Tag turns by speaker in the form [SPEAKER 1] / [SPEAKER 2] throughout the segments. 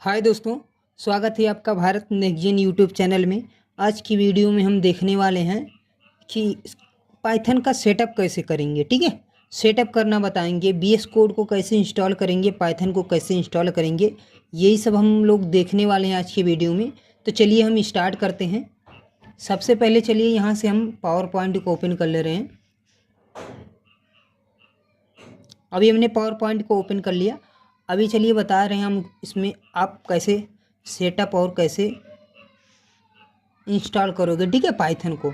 [SPEAKER 1] हाय दोस्तों, स्वागत है आपका Bharat next gen YouTube channel में। आज की वीडियो में हम देखने वाले हैं कि पाइथन का सेटअप कैसे करेंगे। ठीक है, सेटअप करना बताएंगे, बीएस कोड को कैसे इंस्टॉल करेंगे, पाइथन को कैसे इंस्टॉल करेंगे, यही सब हम लोग देखने वाले हैं आज की वीडियो में। तो चलिए हम स्टार्ट करते हैं। सबसे पहले चलिए यहाँ से हम पावर पॉइंट को ओपन कर ले रहे हैं। अभी हमने पावर पॉइंट को ओपन कर लिया। अभी चलिए बता रहे हैं हम इसमें आप कैसे सेटअप और कैसे इंस्टॉल करोगे। ठीक है, पाइथन को।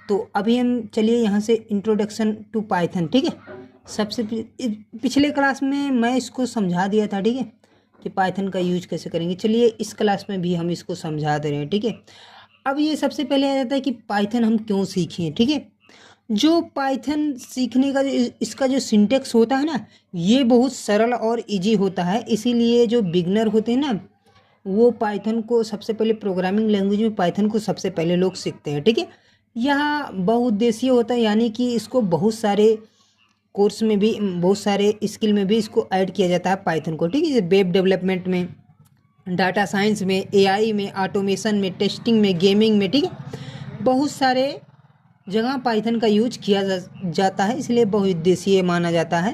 [SPEAKER 1] तो अभी हम चलिए यहाँ से इंट्रोडक्शन टू पाइथन। ठीक है, सबसे पिछले क्लास में मैं इसको समझा दिया था। ठीक है, कि पाइथन का यूज कैसे करेंगे। चलिए इस क्लास में भी हम इसको समझा दे रहे हैं। ठीक है, अब ये सबसे पहले आ जाता है कि पाइथन हम क्यों सीखें। ठीक है, जो पाइथन सीखने का इसका जो सिंटेक्स होता है ना, ये बहुत सरल और इजी होता है। इसीलिए जो बिगनर होते हैं ना, वो पाइथन को सबसे पहले, प्रोग्रामिंग लैंग्वेज में पाइथन को सबसे पहले लोग सीखते हैं। ठीक है, यह बहुउद्देशीय होता है, यानी कि इसको बहुत सारे कोर्स में भी, बहुत सारे स्किल में भी इसको ऐड किया जाता है पाइथन को। ठीक है, वेब डेवलपमेंट में, डाटा साइंस में, एआई में, ऑटोमेशन में, टेस्टिंग में, गेमिंग में। ठीक है, बहुत सारे जगह पाइथन का यूज किया जाता है, इसलिए बहुउद्देशीय माना जाता है।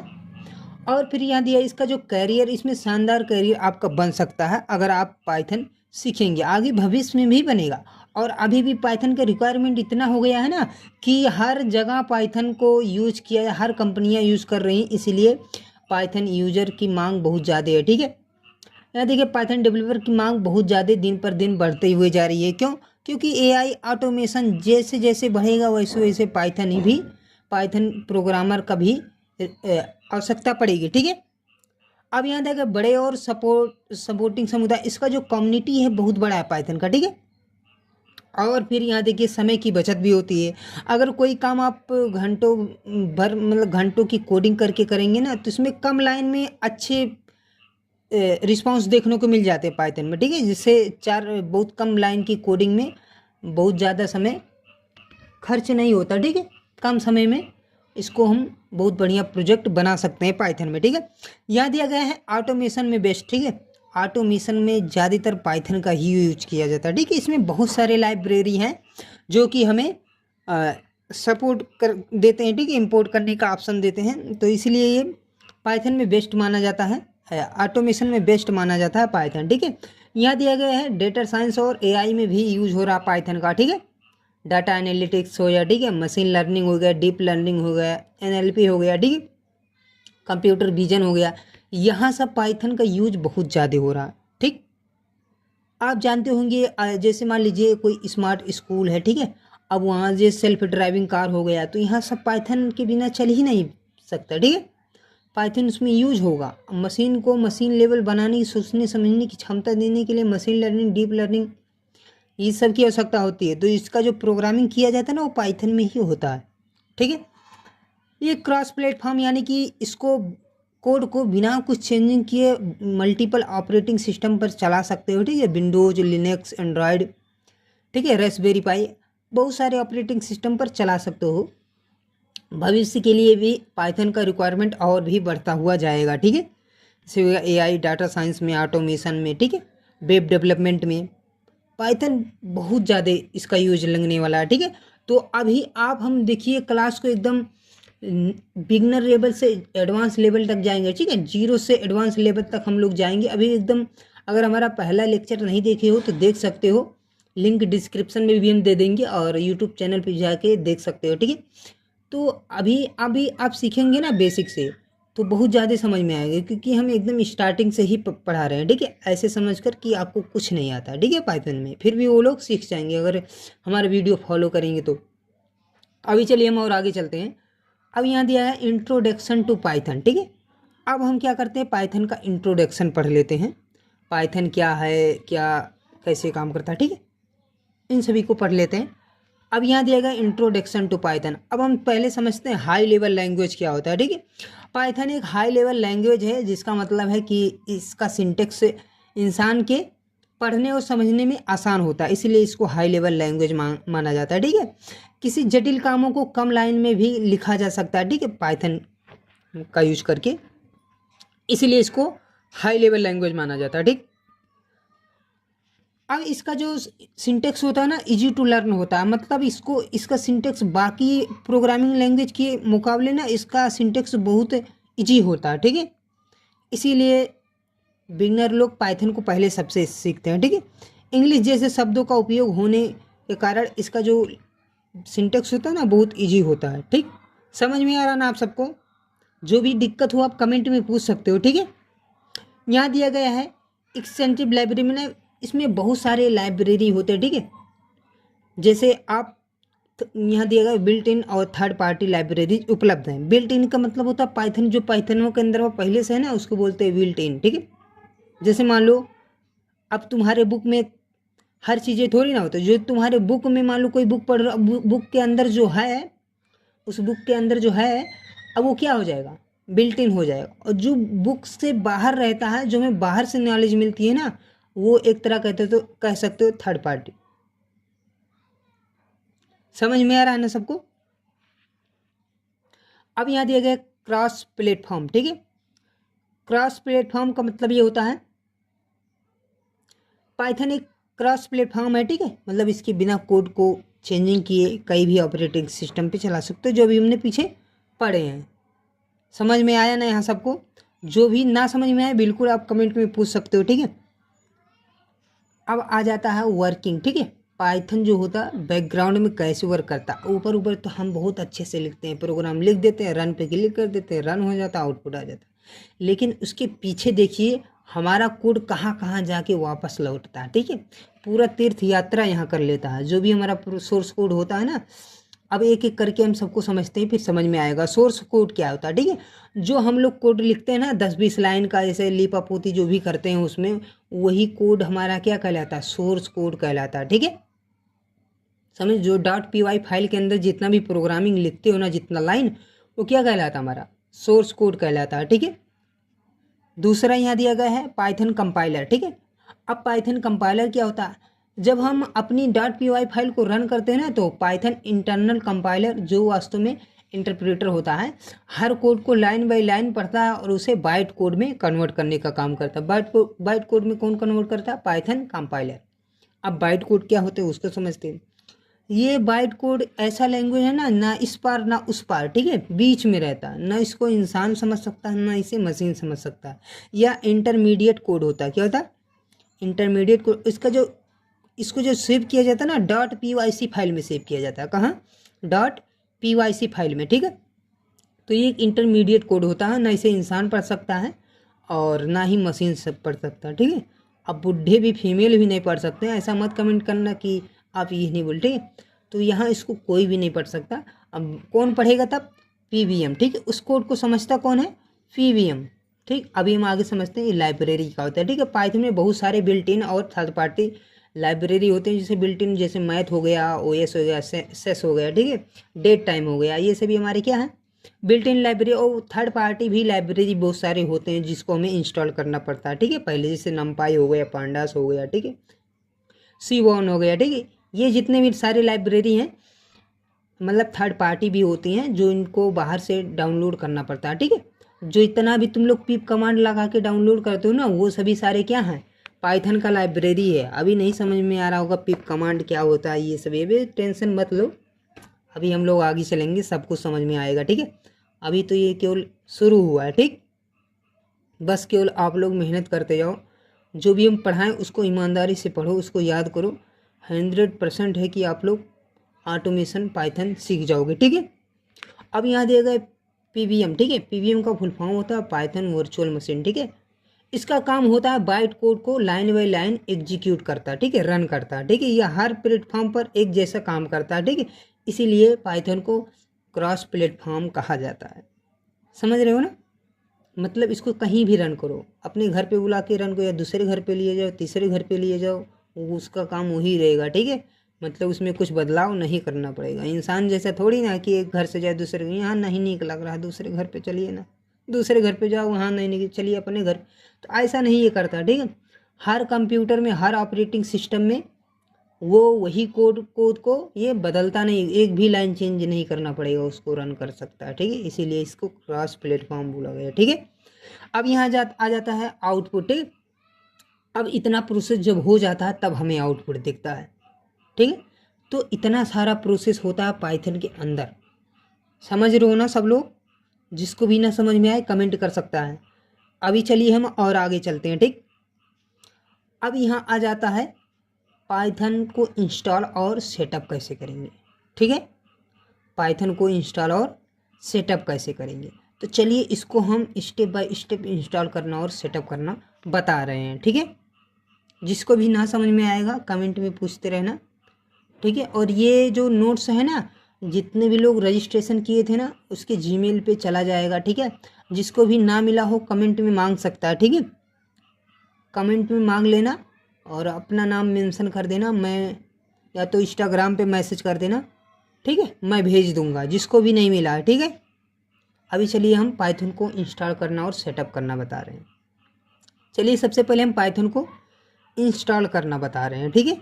[SPEAKER 1] और फिर यहाँ दिया इसका जो कैरियर, इसमें शानदार कैरियर आपका बन सकता है अगर आप पाइथन सीखेंगे। आगे भविष्य में भी बनेगा। और अभी भी पाइथन का रिक्वायरमेंट इतना हो गया है ना कि हर जगह पाइथन को यूज किया, हर कंपनियां यूज कर रही हैं, इसीलिए पाइथन यूजर की मांग बहुत ज़्यादा है। ठीक है, यहाँ देखिए पाइथन डेवलपर की मांग बहुत ज़्यादा दिन पर दिन बढ़ते हुए जा रही है। क्यों? क्योंकि एआई ऑटोमेशन जैसे जैसे बढ़ेगा वैसे वैसे पाइथन प्रोग्रामर का भी आवश्यकता पड़ेगी। ठीक है, अब यहाँ देखिए बड़े और सपोर्टिंग समुदाय, इसका जो कम्युनिटी है बहुत बड़ा है पाइथन का। ठीक है, और फिर यहाँ देखिए समय की बचत भी होती है। अगर कोई काम आप घंटों भर, मतलब घंटों की कोडिंग करके करेंगे ना, तो इसमें कम लाइन में अच्छे रिस्पांस देखने को मिल जाते हैं पाइथन में। ठीक है, जिससे बहुत कम लाइन की कोडिंग में बहुत ज़्यादा समय खर्च नहीं होता। ठीक है, कम समय में इसको हम बहुत बढ़िया प्रोजेक्ट बना सकते हैं पाइथन में। ठीक है, यहाँ दिया गया है ऑटोमेशन में बेस्ट। ठीक है, ऑटोमेशन में ज़्यादातर पाइथन का ही यूज किया जाता है। ठीक है, इसमें बहुत सारे लाइब्रेरी हैं जो कि हमें सपोर्ट कर देते हैं। ठीक है, इंपोर्ट करने का ऑप्शन देते हैं, तो इसलिए ये पाइथन में बेस्ट माना जाता है, ऑटोमेशन में बेस्ट माना जाता है पाइथन। ठीक है, यहाँ दिया गया है डेटा साइंस और एआई में भी यूज हो रहा पाइथन का। ठीक है, डाटा एनालिटिक्स हो गया, ठीक है, मशीन लर्निंग हो गया, डीप लर्निंग हो गया, एनएलपी हो गया, ठीक है, कंप्यूटर विजन हो गया, यहाँ सब पाइथन का यूज बहुत ज़्यादा हो रहा है। ठीक, आप जानते होंगे जैसे मान लीजिए कोई स्मार्ट स्कूल है। ठीक है, अब वहाँ जो सेल्फ ड्राइविंग कार हो गया, तो यहाँ सब पाइथन के बिना चल ही नहीं सकता। ठीक है, पाइथन उसमें यूज होगा। मशीन को मशीन लेवल बनाने की, सोचने समझने की क्षमता देने के लिए मशीन लर्निंग, डीप लर्निंग, ये सब की आवश्यकता होती है। तो इसका जो प्रोग्रामिंग किया जाता है ना, वो पाइथन में ही होता है। ठीक है, ये क्रॉस प्लेटफॉर्म, यानी कि इसको कोड को बिना कुछ चेंजिंग किए मल्टीपल ऑपरेटिंग सिस्टम पर चला सकते हो। ठीक है, विंडोज, लिनक्स, एंड्रॉयड, ठीक है, रास्पबेरी पाई, बहुत सारे ऑपरेटिंग सिस्टम पर चला सकते हो। भविष्य के लिए भी पाइथन का रिक्वायरमेंट और भी बढ़ता हुआ जाएगा। ठीक है, जैसे एआई, डाटा साइंस में, ऑटोमेशन में, ठीक है, वेब डेवलपमेंट में पाइथन बहुत ज़्यादा इसका यूज लगने वाला है। ठीक है, तो अभी आप हम देखिए क्लास को एकदम बिगनर लेवल से एडवांस लेवल तक जाएंगे। ठीक है, जीरो से एडवांस लेवल तक हम लोग जाएंगे अभी एकदम। अगर हमारा पहला लेक्चर नहीं देखे हो तो देख सकते हो, लिंक डिस्क्रिप्शन में भी हम दे देंगे, और यूट्यूब चैनल पर जाके देख सकते हो। ठीक है, तो अभी अभी आप सीखेंगे ना बेसिक से, तो बहुत ज़्यादा समझ में आएगा, क्योंकि हम एकदम स्टार्टिंग से ही पढ़ा रहे हैं। ठीक है, ऐसे समझकर कि आपको कुछ नहीं आता। ठीक है, पाइथन में फिर भी वो लोग सीख जाएंगे अगर हमारा वीडियो फॉलो करेंगे तो। अभी चलिए हम और आगे चलते हैं। अब यहाँ दिया है इंट्रोडक्शन टू पाइथन। ठीक है, अब हम क्या करते हैं, पाइथन का इंट्रोडक्शन पढ़ लेते हैं। पाइथन क्या है, क्या कैसे काम करता है, ठीक है, इन सभी को पढ़ लेते हैं। अब यहाँ दिया गया इंट्रोडक्शन टू पाइथन। अब हम पहले समझते हैं हाई लेवल लैंग्वेज क्या होता है। ठीक है, पाइथन एक हाई लेवल लैंग्वेज है, जिसका मतलब है कि इसका सिंटेक्स इंसान के पढ़ने और समझने में आसान होता है, इसलिए इसको हाई लेवल लैंग्वेज माना जाता है। ठीक है, किसी जटिल कामों को कम लाइन में भी लिखा जा सकता है। ठीक है, पाइथन का यूज करके, इसलिए इसको हाई लेवल लैंग्वेज माना जाता है। ठीक, अब इसका जो सिंटेक्स होता है ना इजी टू लर्न होता है, मतलब इसका सिंटेक्स बाकी प्रोग्रामिंग लैंग्वेज के मुकाबले ना इसका सिंटेक्स बहुत इजी होता है, ठीक है। इसीलिए बिगनर लोग पाइथन को पहले सबसे सीखते हैं, ठीक है। इंग्लिश जैसे शब्दों का उपयोग होने के कारण इसका जो सिंटेक्स होता है ना बहुत इजी होता है, ठीक। समझ में आ रहा ना आप सबको? जो भी दिक्कत हो आप कमेंट में पूछ सकते हो, ठीक है। यहाँ दिया गया है एक्सटेंसिव लाइब्रेरी में, इसमें बहुत सारे लाइब्रेरी होते हैं, ठीक है। जैसे आप यहाँ दिया गया बिल्ट इन और थर्ड पार्टी लाइब्रेरी उपलब्ध हैं। बिल्ट इन का मतलब होता है पाइथन जो पाइथन के अंदर वो पहले से है ना उसको बोलते हैं बिल्ट इन, ठीक है। जैसे मान लो अब तुम्हारे बुक में हर चीज़ें थोड़ी ना होती, जो तुम्हारे बुक में मान लो कोई बुक पढ़ रहा, बुक के अंदर जो है उस बुक के अंदर जो है अब वो क्या हो जाएगा, बिल्ट इन हो जाएगा। और जो बुक से बाहर रहता है, जो हमें बाहर से नॉलेज मिलती है ना, वो एक तरह कह सकते हो थर्ड पार्टी। समझ में आ रहा है ना सबको? अब यहाँ दिया गया क्रॉस प्लेटफॉर्म, ठीक है। क्रॉस प्लेटफॉर्म का मतलब ये होता है पाइथन एक क्रॉस प्लेटफॉर्म है, ठीक है। मतलब इसके बिना कोड को चेंजिंग किए कहीं भी ऑपरेटिंग सिस्टम पे चला सकते हो, जो भी हमने पीछे पढ़े हैं। समझ में आया ना यहाँ सबको? जो भी ना समझ में आए बिल्कुल आप कमेंट में पूछ सकते हो, ठीक है। अब आ जाता है वर्किंग, ठीक है। पाइथन जो होता है बैकग्राउंड में कैसे वर्क करता है। ऊपर ऊपर तो हम बहुत अच्छे से लिखते हैं, प्रोग्राम लिख देते हैं, रन पे क्लिक कर देते हैं, रन हो जाता है, आउटपुट आ जाता है। लेकिन उसके पीछे देखिए हमारा कोड कहाँ कहाँ जाके वापस लौटता है, ठीक है। पूरा तीर्थ यात्रा यहाँ कर लेता है जो भी हमारा सोर्स कोड होता है ना। अब एक एक करके हम सबको समझते हैं, फिर समझ में आएगा सोर्स कोड क्या होता है, ठीक है। जो हम लोग कोड लिखते हैं ना 10-20 लाइन का, जैसे लीपा पोती जो भी करते हैं उसमें, वही कोड हमारा क्या कहलाता है, सोर्स कोड कहलाता है, ठीक है। समझ, जो .py फाइल के अंदर जितना भी प्रोग्रामिंग लिखते हो ना, जितना लाइन, वो क्या कहलाता है, हमारा सोर्स कोड कहलाता है, ठीक है। दूसरा यहाँ दिया गया है पाइथन कंपाइलर, ठीक है। अब पाइथन कंपाइलर क्या होता है, जब हम अपनी .py फाइल को रन करते हैं ना, तो पाइथन इंटरनल कंपाइलर जो वास्तव में इंटरप्रेटर होता है, हर कोड को लाइन बाय लाइन पढ़ता है और उसे बाइट कोड में कन्वर्ट करने का काम करता है। बाइट कोड में कौन कन्वर्ट करता है, पाइथन कंपाइलर। अब बाइट कोड क्या होते हैं उसको समझते हैं। ये बाइट कोड ऐसा लैंग्वेज है ना इस पार ना उस पार, ठीक है, बीच में रहता है। ना इसको इंसान समझ सकता है, ना इसे मशीन समझ सकता है। या इंटरमीडिएट कोड होता है। क्या होता है, इंटरमीडिएट कोड। इसको जो सेव किया जाता है ना .pyc फाइल में सेव किया जाता है। कहाँ, .pyc फाइल में, ठीक है। तो ये एक इंटरमीडिएट कोड होता है, ना इसे इंसान पढ़ सकता है और ना ही मशीन से पढ़ सकता है, ठीक है। अब बुढ़े भी फीमेल भी नहीं पढ़ सकते हैं, ऐसा मत कमेंट करना कि आप ये नहीं बोल, ठीक है। तो यहाँ इसको कोई भी नहीं पढ़ सकता। अब कौन पढ़ेगा तब, पीवीएम, ठीक है। उस कोड को समझता कौन है, पीवीएम, ठीक। अभी हम आगे समझते हैं लाइब्रेरी क्या होता है, ठीक है। पाइथन में बहुत सारे बिल्ट इन और थर्ड पार्टी लाइब्रेरी होते हैं, जैसे बिल्ट इन, जैसे मैथ हो गया, ओएस हो गया, सेस हो गया, ठीक है, डेट टाइम हो गया, ये सभी हमारे क्या है, बिल्ट इन लाइब्रेरी। और थर्ड पार्टी भी लाइब्रेरी बहुत सारे होते हैं जिसको हमें इंस्टॉल करना पड़ता है, ठीक है। पहले जैसे नमपाई हो गया, पांडास हो गया, ठीक है, सीवॉन हो गया, ठीक है। ये जितने भी सारे लाइब्रेरी हैं मतलब थर्ड पार्टी भी होती हैं जो इनको बाहर से डाउनलोड करना पड़ता है, ठीक है। जो इतना भी तुम लोग पिप कमांड लगा के डाउनलोड करते हो ना, वो सभी सारे क्या हैं, पाइथन का लाइब्रेरी है। अभी नहीं समझ में आ रहा होगा पिप कमांड क्या होता है, ये सब, ये भी टेंशन मत लो, अभी हम लोग आगे चलेंगे सब कुछ समझ में आएगा, ठीक है। अभी तो ये केवल शुरू हुआ है, ठीक। बस केवल आप लोग मेहनत करते जाओ, जो भी हम पढ़ाएं उसको ईमानदारी से पढ़ो, उसको याद करो। 100% है कि आप लोग ऑटोमेशन पाइथन सीख जाओगे, ठीक है। अब यहाँ दिया गया पीवीएम, ठीक है। पीवीएम का फुल फॉर्म होता है पाइथन वर्चुअल मशीन, ठीक है। इसका काम होता है बाइट कोड को लाइन बाय लाइन एग्जीक्यूट करता है, ठीक है, रन करता है, ठीक है। यह हर प्लेटफॉर्म पर एक जैसा काम करता है, ठीक है। इसीलिए पाइथन को क्रॉस प्लेटफॉर्म कहा जाता है। समझ रहे हो ना? मतलब इसको कहीं भी रन करो, अपने घर पे बुला के रन करो, या दूसरे घर पे लिए जाओ, तीसरे घर पे लिए जाओ, उसका काम वही रहेगा, ठीक है। मतलब उसमें कुछ बदलाव नहीं करना पड़ेगा। इंसान जैसा थोड़ी ना कि एक घर से जाए दूसरे, यहाँ नहीं निक लग रहा दूसरे घर पे चलिए ना, दूसरे घर पे जाओ, वहाँ नहीं निकल, चलिए अपने घर। तो ऐसा नहीं ये करता, ठीक है। हर कंप्यूटर में, हर ऑपरेटिंग सिस्टम में वो वही कोड को ये बदलता नहीं, एक भी लाइन चेंज नहीं करना पड़ेगा, उसको रन कर सकता है, ठीक है। इसीलिए इसको क्रॉस प्लेटफॉर्म बोला गया, ठीक है। अब यहाँ आ जाता है आउटपुट, ठीक। अब इतना प्रोसेस जब हो जाता है तब हमें आउटपुट दिखता है, ठीक है। तो इतना सारा प्रोसेस होता है पाइथन के अंदर, समझ रहे हो ना सब लोग? जिसको भी ना समझ में आए कमेंट कर सकता है। अभी चलिए हम और आगे चलते हैं, ठीक। अब यहाँ आ जाता है पाइथन को इंस्टॉल और सेटअप कैसे करेंगे, ठीक है। पाइथन को इंस्टॉल और सेटअप कैसे करेंगे, तो चलिए इसको हम स्टेप बाय स्टेप इंस्टॉल करना और सेटअप करना बता रहे हैं, ठीक है। जिसको भी ना समझ में आएगा कमेंट में पूछते रहना, ठीक है। और ये जो नोट्स है ना, जितने भी लोग रजिस्ट्रेशन किए थे ना, उसके जीमेल पे चला जाएगा, ठीक है। जिसको भी ना मिला हो कमेंट में मांग सकता है, ठीक है। कमेंट में मांग लेना और अपना नाम मेंशन कर देना, मैं या तो इंस्टाग्राम पे मैसेज कर देना, ठीक है, मैं भेज दूंगा जिसको भी नहीं मिला है, ठीक है। अभी चलिए हम पाइथन को इंस्टॉल करना और सेटअप करना बता रहे हैं। चलिए सबसे पहले हम पाइथन को इंस्टॉल करना बता रहे हैं, ठीक है।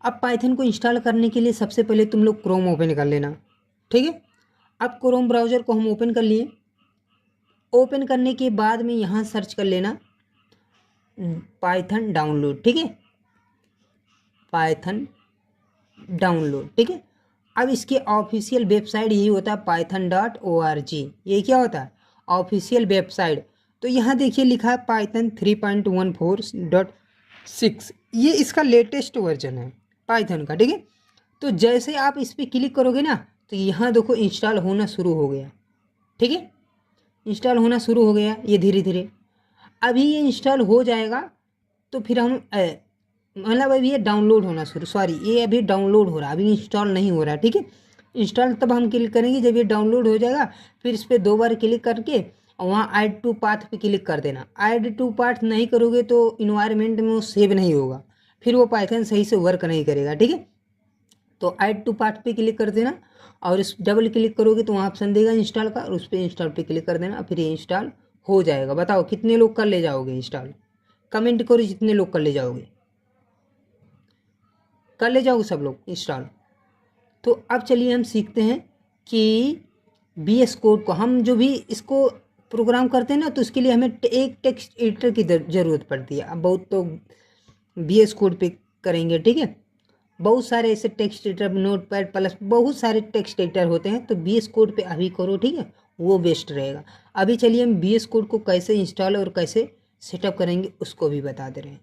[SPEAKER 1] अब पाइथन को इंस्टॉल करने के लिए सबसे पहले तुम लोग क्रोम ओपन कर लेना, ठीक है। अब क्रोम ब्राउज़र को हम ओपन कर लिए। ओपन करने के बाद में यहाँ सर्च कर लेना पाइथन डाउनलोड, ठीक है, पाइथन डाउनलोड, ठीक है। अब इसके ऑफिशियल वेबसाइट यही होता है python.org, ये क्या होता है ऑफिशियल वेबसाइट। तो यहाँ देखिए लिखा है पाइथन 3.14.6, ये इसका लेटेस्ट वर्जन है पाइथन का, ठीक है। तो जैसे आप इस पर क्लिक करोगे ना तो यहाँ देखो इंस्टॉल होना शुरू हो गया, ठीक है। इंस्टॉल होना शुरू हो गया ये धीरे धीरे। अभी ये इंस्टॉल हो जाएगा तो फिर हम मतलब अभी ये डाउनलोड होना ये अभी डाउनलोड हो रहा है, अभी इंस्टॉल नहीं हो रहा है, ठीक है। इंस्टॉल तब हम क्लिक करेंगे जब ये डाउनलोड हो जाएगा। फिर इस पर 2 बार क्लिक करके और वहाँ ऐड टू पाथ पे क्लिक कर देना। ऐड टू पाथ नहीं करोगे तो इन्वायरमेंट में वो सेव नहीं होगा, फिर वो पाइथन सही से वर्क नहीं करेगा, ठीक है। तो ऐड टू पाथ पे क्लिक कर देना और इस डबल क्लिक करोगे तो वहाँ ऑप्शन देगा इंस्टॉल का, और उस पर इंस्टॉल पे क्लिक कर देना, फिर ये इंस्टॉल हो जाएगा। बताओ कितने लोग कर ले जाओगे इंस्टॉल? कमेंट करो जितने लोग कर ले जाओगे। कर ले जाओगे सब लोग इंस्टॉल? तो अब चलिए हम सीखते हैं कि VS कोड को, हम जो भी इसको प्रोग्राम करते हैं ना तो उसके लिए हमें एक टेक्स्ट एडिटर की ज़रूरत पड़ती है। अब बहुत तो VS कोड पे करेंगे, ठीक है। बहुत सारे ऐसे टेक्स्ट एडिटर, नोटपैड प्लस बहुत सारे टेक्स्ट एडिटर होते हैं, तो VS कोड पे अभी करो, ठीक है, वो बेस्ट रहेगा। अभी चलिए हम VS कोड को कैसे इंस्टॉल और कैसे सेटअप करेंगे उसको भी बता दे रहे हैं।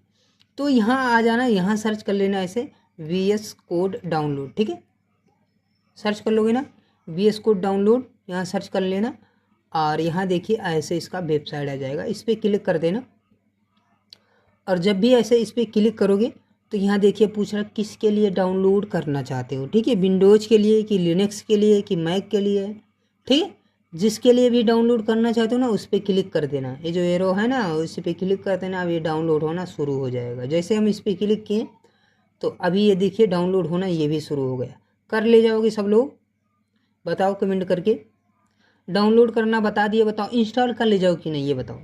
[SPEAKER 1] तो यहाँ आ जाना, यहाँ सर्च कर लेना ऐसे VS कोड डाउनलोड, ठीक है। सर्च कर लोगे ना VS कोड डाउनलोड, यहाँ सर्च कर लेना और यहाँ देखिए ऐसे इसका वेबसाइट आ जाएगा, इस पर क्लिक कर देना। और जब भी ऐसे इस पर क्लिक करोगे तो यहाँ देखिए पूछ रहा किसके लिए डाउनलोड करना चाहते हो, ठीक है। विंडोज़ के लिए कि लिनक्स के लिए कि मैक के लिए, ठीक है। जिसके लिए भी डाउनलोड करना चाहते हो ना उस पर क्लिक कर देना, ये जो एरो है ना उस पर क्लिक कर देना। अब ये डाउनलोड होना शुरू हो जाएगा। जैसे हम इस पर क्लिक किए तो अभी ये देखिए डाउनलोड होना ये भी शुरू हो गया। कर ले जाओगे सब लोग? बताओ कमेंट करके। डाउनलोड करना बता दिए, बताओ इंस्टॉल कर ले जाओ कि नहीं ये बताओ।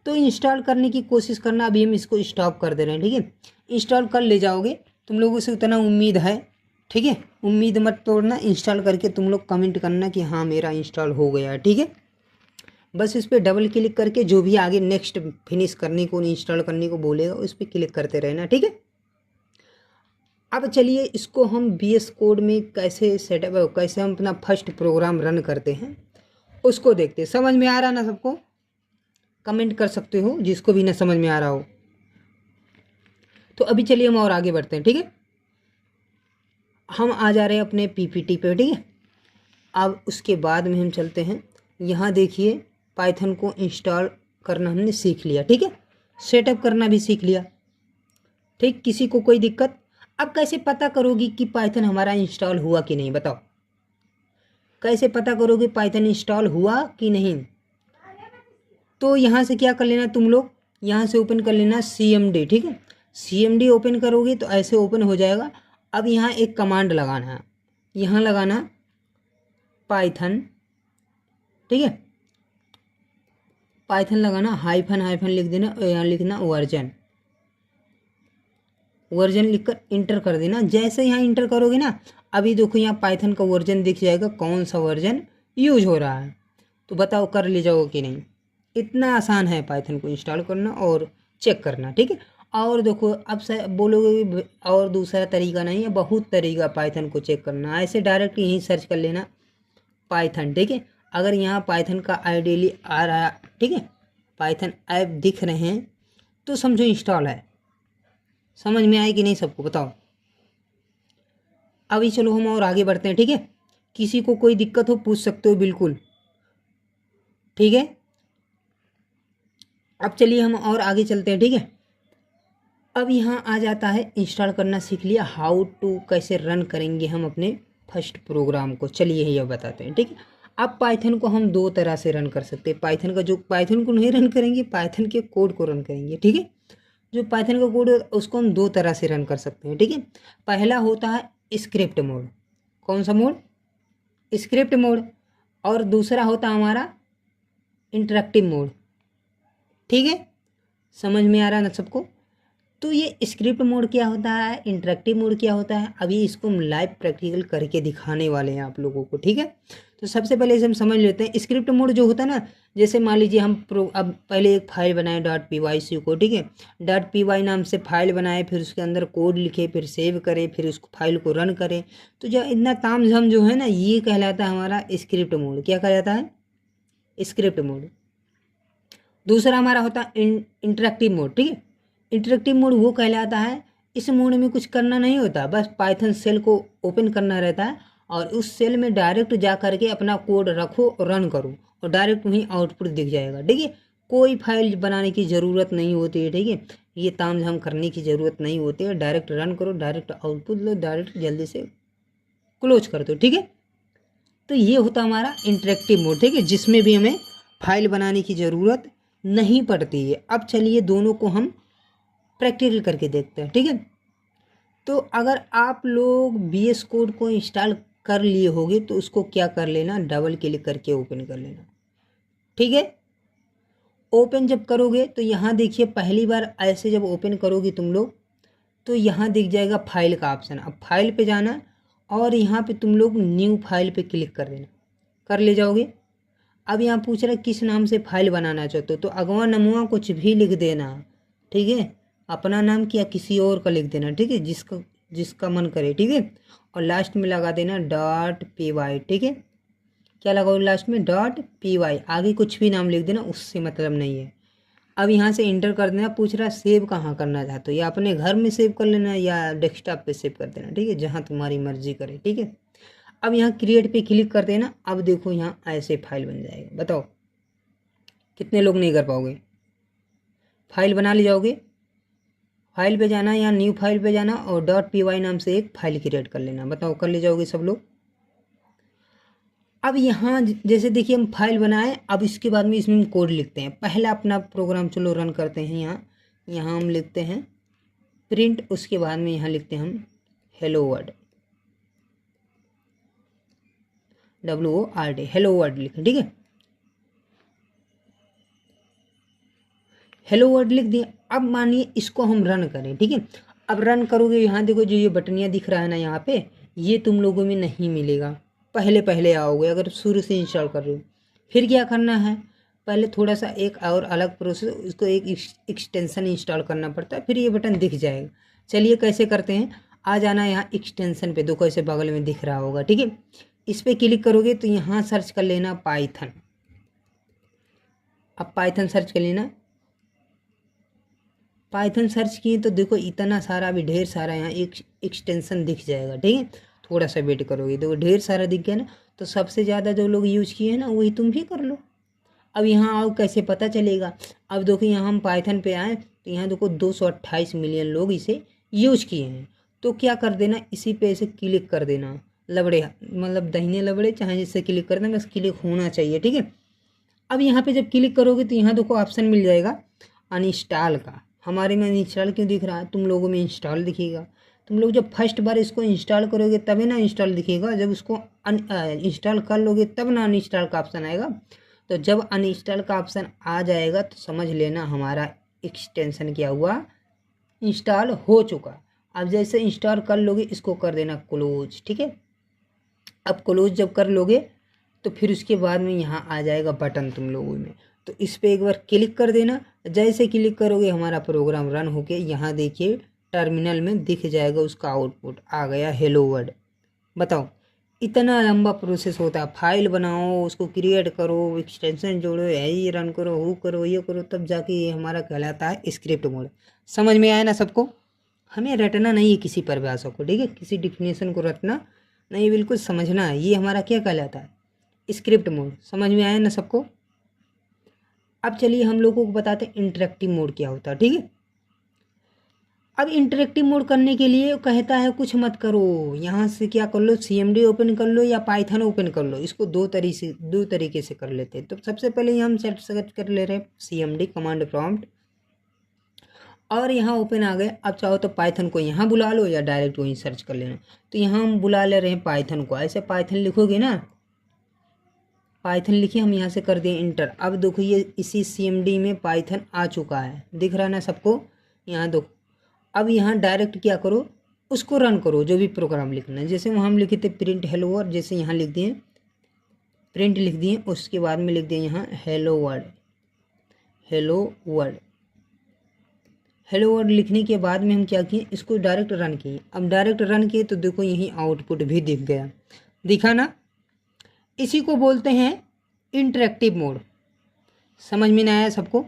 [SPEAKER 1] तो इंस्टॉल करने की कोशिश करना, अभी हम इसको स्टॉप कर दे रहे हैं, ठीक है। इंस्टॉल कर ले जाओगे, तुम लोगों से उतना उम्मीद है, ठीक है। उम्मीद मत तोड़ना, इंस्टॉल करके तुम लोग कमेंट करना कि हाँ मेरा इंस्टॉल हो गया, ठीक है। बस इस पर डबल क्लिक करके जो भी आगे नेक्स्ट फिनिश करने को, इंस्टॉल करने को बोलेगा उस पर क्लिक करते रहना, ठीक है। अब चलिए इसको हम VS कोड में कैसे सेटअप, कैसे हम अपना फर्स्ट प्रोग्राम रन करते हैं उसको देखते हैं। समझ में आ रहा ना सबको? कमेंट कर सकते हो जिसको भी ना समझ में आ रहा हो। तो अभी चलिए हम और आगे बढ़ते हैं, ठीक है। हम आ जा रहे हैं अपने PPT पे, ठीक है। अब उसके बाद में हम चलते हैं, यहाँ देखिए पाइथन को इंस्टॉल करना हमने सीख लिया, ठीक है। सेटअप करना भी सीख लिया, ठीक। किसी को कोई दिक्कत? अब कैसे पता करोगी कि पाइथन हमारा इंस्टॉल हुआ कि नहीं? बताओ कैसे पता करोगे पाइथन इंस्टॉल हुआ कि नहीं? तो यहाँ से क्या कर लेना तुम लोग, यहाँ से ओपन कर लेना CMD, ठीक है। CMD ओपन करोगे तो ऐसे ओपन हो जाएगा। अब यहाँ एक कमांड लगाना है, यहाँ लगाना पाइथन, ठीक है। पाइथन लगाना, हाइफन हाइफन लिख देना, यहाँ लिखना वर्जन लिखकर इंटर कर देना। जैसे यहाँ इंटर करोगे ना अभी देखो यहाँ पाइथन का वर्जन दिख जाएगा, कौन सा वर्जन यूज हो रहा है। तो बताओ कर ले जाओगे कि नहीं? इतना आसान है पाइथन को इंस्टॉल करना। और चेक करना, ठीक है। और देखो अब बोलोगे और दूसरा तरीका नहीं है, बहुत तरीका पाइथन को चेक करना। ऐसे डायरेक्ट यहीं सर्च कर लेना पाइथन, ठीक है। अगर यहाँ पाइथन का आइडियली आ रहा, ठीक है, पाइथन ऐप दिख रहे हैं तो समझो इंस्टॉल है। समझ में आए कि नहीं सबको, बताओ। अभी चलो हम और आगे बढ़ते हैं, ठीक है। किसी को कोई दिक्कत हो पूछ सकते हो, बिल्कुल, ठीक है। अब चलिए हम और आगे चलते हैं, ठीक है। अब यहाँ आ जाता है इंस्टॉल करना सीख लिया, हाउ टू कैसे रन करेंगे हम अपने फर्स्ट प्रोग्राम को, चलिए ये बताते हैं, ठीक है। अब पाइथन को हम दो तरह से रन कर सकते हैं। पाइथन का जो पाइथन को नहीं रन करेंगे, पाइथन के कोड को रन करेंगे, ठीक है। जो पाइथन का कोड है उसको हम दो तरह से रन कर सकते हैं, ठीक है। पहला होता है स्क्रिप्ट मोड। कौन सा मोड? Script mode. और दूसरा होता है हमारा इंटरेक्टिव मोड, ठीक है। समझ में आ रहा है ना सबको? तो ये स्क्रिप्ट मोड क्या होता है, इंटरेक्टिव मोड क्या होता है, अभी इसको हम लाइव प्रैक्टिकल करके दिखाने वाले हैं आप लोगों को, ठीक है। तो सबसे पहले इसे हम समझ लेते हैं। स्क्रिप्ट मोड जो होता है ना, जैसे मान लीजिए हम अब पहले एक फाइल बनाए .py को, ठीक है। .py नाम से फाइल बनाए, फिर उसके अंदर कोड लिखे, फिर सेव करें, फिर उस फाइल को रन करें। तो जो इतना तामझाम जो है ना, ये कहलाता है हमारा स्क्रिप्ट मोड। क्या कहलाता है? Script mode. दूसरा हमारा होता है इंटरेक्टिव मोड, ठीक है। इंटरेक्टिव मोड वो कहलाता है, इस मोड में कुछ करना नहीं होता, बस पाइथन सेल को ओपन करना रहता है और उस सेल में डायरेक्ट जा करके अपना कोड रखो और रन करो और डायरेक्ट वहीं आउटपुट दिख जाएगा, ठीक है। कोई फाइल बनाने की ज़रूरत नहीं होती है, ठीक है। ये तामझाम करने की ज़रूरत नहीं होती है, डायरेक्ट रन करो, डायरेक्ट आउटपुट लो, डायरेक्ट जल्दी से क्लोज कर दो, ठीक है। तो ये होता हमारा इंटरेक्टिव मोड, ठीक है, जिसमें भी हमें फाइल बनाने की ज़रूरत नहीं पड़ती है। अब चलिए दोनों को हम प्रैक्टिकल करके देखते हैं, ठीक है। तो अगर आप लोग VS कोड को इंस्टॉल कर लिए होगे तो उसको क्या कर लेना, डबल क्लिक करके ओपन कर लेना, ठीक है। ओपन जब करोगे तो यहाँ देखिए, पहली बार ऐसे जब ओपन करोगे तुम लोग तो यहाँ दिख जाएगा फाइल का ऑप्शन। अब फाइल पे जाना और यहाँ पे तुम लोग न्यू फाइल पे क्लिक कर देना, कर ले जाओगे। अब यहाँ पूछ रहा है किस नाम से फाइल बनाना चाहते हो, तो अगवा नमुआ कुछ भी लिख देना, ठीक है। अपना नाम क्या किसी और का लिख देना, ठीक है, जिसका मन करे, ठीक है। और लास्ट में लगा देना .py, ठीक है। क्या लगाओगे लास्ट में? .py। आगे कुछ भी नाम लिख देना, उससे मतलब नहीं है। अब यहाँ से इंटर कर देना। पूछ रहा सेव कहाँ करना चाहते हो, या अपने घर में सेव कर लेना या डेस्कटॉप पे सेव कर देना, ठीक है, जहाँ तुम्हारी मर्जी करे, ठीक है। अब यहाँ क्रिएट पे क्लिक कर देना। अब देखो यहाँ ऐसे फाइल बन जाएगा। बताओ कितने लोग नहीं कर पाओगे? फाइल बना ले जाओगे, फाइल पे जाना या न्यू फाइल पे जाना और .py नाम से एक फाइल क्रिएट कर लेना। बताओ कर ले जाओगे सब लोग? अब यहाँ जैसे देखिए हम फाइल बनाए, अब इसके बाद में इसमें हम कोड लिखते हैं। पहला अपना प्रोग्राम चलो रन करते हैं। यहाँ हम लिखते हैं प्रिंट, उसके बाद में यहाँ लिखते हैं हम hello word, WORD, hello word लिखें, ठीक है। हेलो वर्ड लिख दिया। अब मानिए इसको हम रन करें, ठीक है। अब रन करोगे, यहाँ देखो जो ये बटनियाँ दिख रहा है ना यहाँ पे, ये तुम लोगों में नहीं मिलेगा, पहले पहले आओगे अगर शुरू से इंस्टॉल कर रहे हो। फिर क्या करना है, पहले थोड़ा सा एक और अलग प्रोसेस, उसको एक एक्सटेंशन इंस्टॉल करना पड़ता है, फिर ये बटन दिख जाएगा। चलिए कैसे करते हैं, आ जाना यहाँ एक्सटेंशन पे, देखो ऐसे बगल में दिख रहा होगा, ठीक है। इस पर क्लिक करोगे तो यहाँ सर्च कर लेना पाइथन। अब पाइथन सर्च कर लेना। पाइथन सर्च किए तो देखो इतना सारा, अभी ढेर सारा यहाँ एक एक्सटेंशन दिख जाएगा, ठीक है। थोड़ा सा वेट करोगे देखो ढेर सारा दिख गया ना, तो सबसे ज़्यादा जो लोग यूज़ किए हैं ना वही तुम भी कर लो। अब यहाँ आओ, कैसे पता चलेगा? अब देखो यहाँ हम पाइथन पे आए तो यहाँ देखो 228 मिलियन लोग इसे यूज किए हैं। तो क्या कर देना, इसी पे ऐसे क्लिक कर देना, लबड़े मतलब दाहिने लबड़े चाहे जिससे क्लिक कर देना, बस क्लिक होना चाहिए, ठीक है। अब यहाँ पे जब क्लिक करोगे तो यहाँ देखो ऑप्शन मिल जाएगा अनइंस्टॉल का। हमारे में अनइंस्टॉल क्यों दिख रहा है, तुम लोगों में इंस्टॉल दिखेगा। तुम लोग जब फर्स्ट बार इसको इंस्टॉल करोगे तभी ना इंस्टॉल दिखेगा, जब उसको इंस्टॉल कर लोगे तब ना अनइंस्टॉल का ऑप्शन आएगा। तो जब अनइंस्टॉल का ऑप्शन आ जाएगा तो समझ लेना हमारा एक्सटेंशन क्या हुआ, इंस्टॉल हो चुका। अब जैसे इंस्टॉल कर लोगे इसको कर देना क्लोज, ठीक है। अब क्लोज जब कर लोगे तो फिर उसके बाद में यहाँ आ जाएगा बटन तुम लोगों में, तो इस पर एक बार क्लिक कर देना। जैसे क्लिक करोगे हमारा प्रोग्राम रन होके यहाँ देखिए टर्मिनल में दिख जाएगा, उसका आउटपुट आ गया हेलो वर्ड। बताओ इतना लंबा प्रोसेस होता है, फाइल बनाओ, उसको क्रिएट करो, एक्सटेंशन जोड़ो, यही रन करो, वो करो, ये करो, तब जाके ये हमारा कहलाता है स्क्रिप्ट मोड। समझ में आया ना सबको? हमें रटना नहीं है किसी परिभाषा को, ठीक है, किसी डिफिनेशन को रटना नहीं, बिल्कुल समझना है। ये हमारा क्या कहलाता है? Script mode. समझ में आया ना सबको? अब चलिए हम लोगों को बताते हैं इंटरेक्टिव मोड क्या होता है, ठीक है। अब इंटरेक्टिव मोड करने के लिए कहता है कुछ मत करो, यहाँ से क्या कर लो, CMD ओपन कर लो या पाइथन ओपन कर लो। इसको दो तरीके से कर लेते हैं। तो सबसे पहले हम सर्च कर ले रहे हैं CMD कमांड प्रॉम्प्ट, और यहाँ ओपन आ गए। अब चाहो तो पाइथन को यहाँ बुला लो या डायरेक्ट वहीं सर्च कर लेना। तो यहाँ हम बुला ले रहे हैं पाइथन को। ऐसे पाइथन लिखोगे ना, पाइथन लिखिए, हम यहाँ से कर दें इंटर। अब देखो ये इसी CMD में पाइथन आ चुका है, दिख रहा है ना सबको? यहाँ देखो। अब यहाँ डायरेक्ट क्या करो, उसको रन करो, जो भी प्रोग्राम लिखना है। जैसे वहाँ हम लिखे थे प्रिंट हेलो वर्ड, जैसे यहाँ लिख दिए प्रिंट लिख दिए, उसके बाद में लिख दिए यहाँ hello word. Hello word, hello word लिखने के बाद में हम क्या किए, इसको डायरेक्ट रन किए। अब डायरेक्ट रन किए तो देखो यही आउटपुट भी दिख गया, दिखा ना? इसी को बोलते हैं इंटरेक्टिव मोड। समझ में नहीं आया सबको?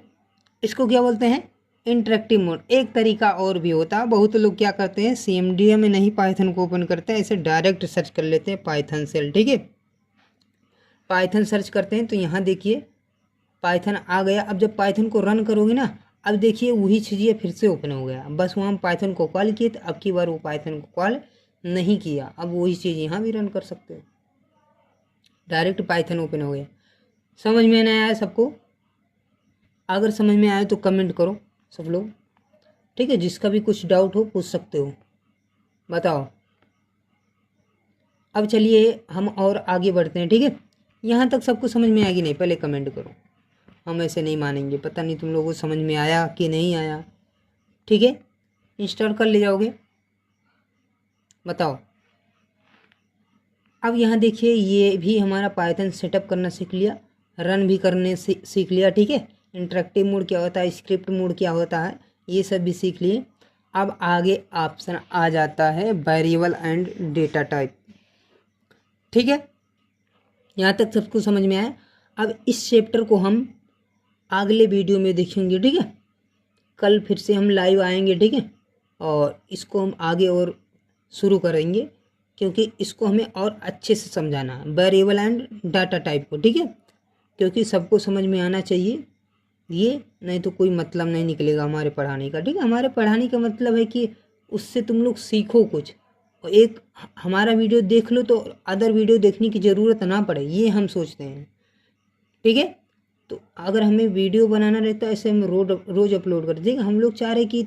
[SPEAKER 1] इसको क्या बोलते हैं? Interactive mode. एक तरीका और भी होता है, बहुत लोग क्या करते हैं CMD में नहीं पाइथन को ओपन करते हैं, ऐसे डायरेक्ट सर्च कर लेते हैं पाइथन सेल, ठीक है। पाइथन सर्च करते हैं तो यहाँ देखिए पाइथन आ गया। अब जब पाइथन को रन करोगे ना, अब देखिए वही चीज़ फिर से ओपन हो गया। बस वहाँ हम पाइथन को कॉल किए थे, अब की बार वो पाइथन को कॉल नहीं किया। अब वही चीज़ यहाँ भी रन कर सकते हो, डायरेक्ट पाइथन ओपन हो गया। समझ में नहीं आया सबको? अगर समझ में आए तो कमेंट करो सब लोग, ठीक है। जिसका भी कुछ डाउट हो पूछ सकते हो, बताओ। अब चलिए हम और आगे बढ़ते हैं, ठीक है। यहाँ तक सबको समझ में आएगी नहीं? पहले कमेंट करो, हम ऐसे नहीं मानेंगे। पता नहीं तुम लोगों को समझ में आया कि नहीं आया, ठीक है। इंस्टॉल कर ले जाओगे, बताओ। अब यहाँ देखिए ये भी हमारा पाइथन सेटअप करना सीख लिया, रन भी करने सीख लिया, ठीक है। इंटरेक्टिव मोड क्या होता है, स्क्रिप्ट मोड क्या होता है, ये सब भी सीख लिए। अब आगे ऑप्शन आ जाता है वेरिएबल एंड डेटा टाइप, ठीक है। यहाँ तक सबको समझ में आया? अब इस चैप्टर को हम अगले वीडियो में देखेंगे, ठीक है। कल फिर से हम लाइव आएंगे, ठीक है, और इसको हम आगे और शुरू करेंगे, क्योंकि इसको हमें और अच्छे से समझाना है, वेरिएबल एंड डाटा टाइप को, ठीक है। क्योंकि सबको समझ में आना चाहिए ये, नहीं तो कोई मतलब नहीं निकलेगा हमारे पढ़ाने का, ठीक है। हमारे पढ़ाने का मतलब है कि उससे तुम लोग सीखो कुछ, और एक हमारा वीडियो देख लो तो अदर वीडियो देखने की ज़रूरत ना पड़े, ये हम सोचते हैं, ठीक है। तो अगर हमें वीडियो बनाना रहता है ऐसे हम रोज़ अपलोड कर देंगे। हम लोग चाह रहे कि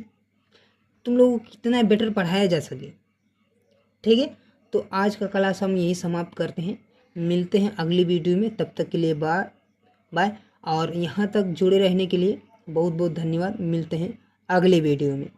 [SPEAKER 1] तुम लोगों को कितना बेटर पढ़ाया जा सके, ठीक है। तो आज का क्लास हम यही समाप्त करते हैं, मिलते हैं अगली वीडियो में। तब तक के लिए बाय बाय, और यहाँ तक जुड़े रहने के लिए बहुत बहुत धन्यवाद। मिलते हैं अगले वीडियो में।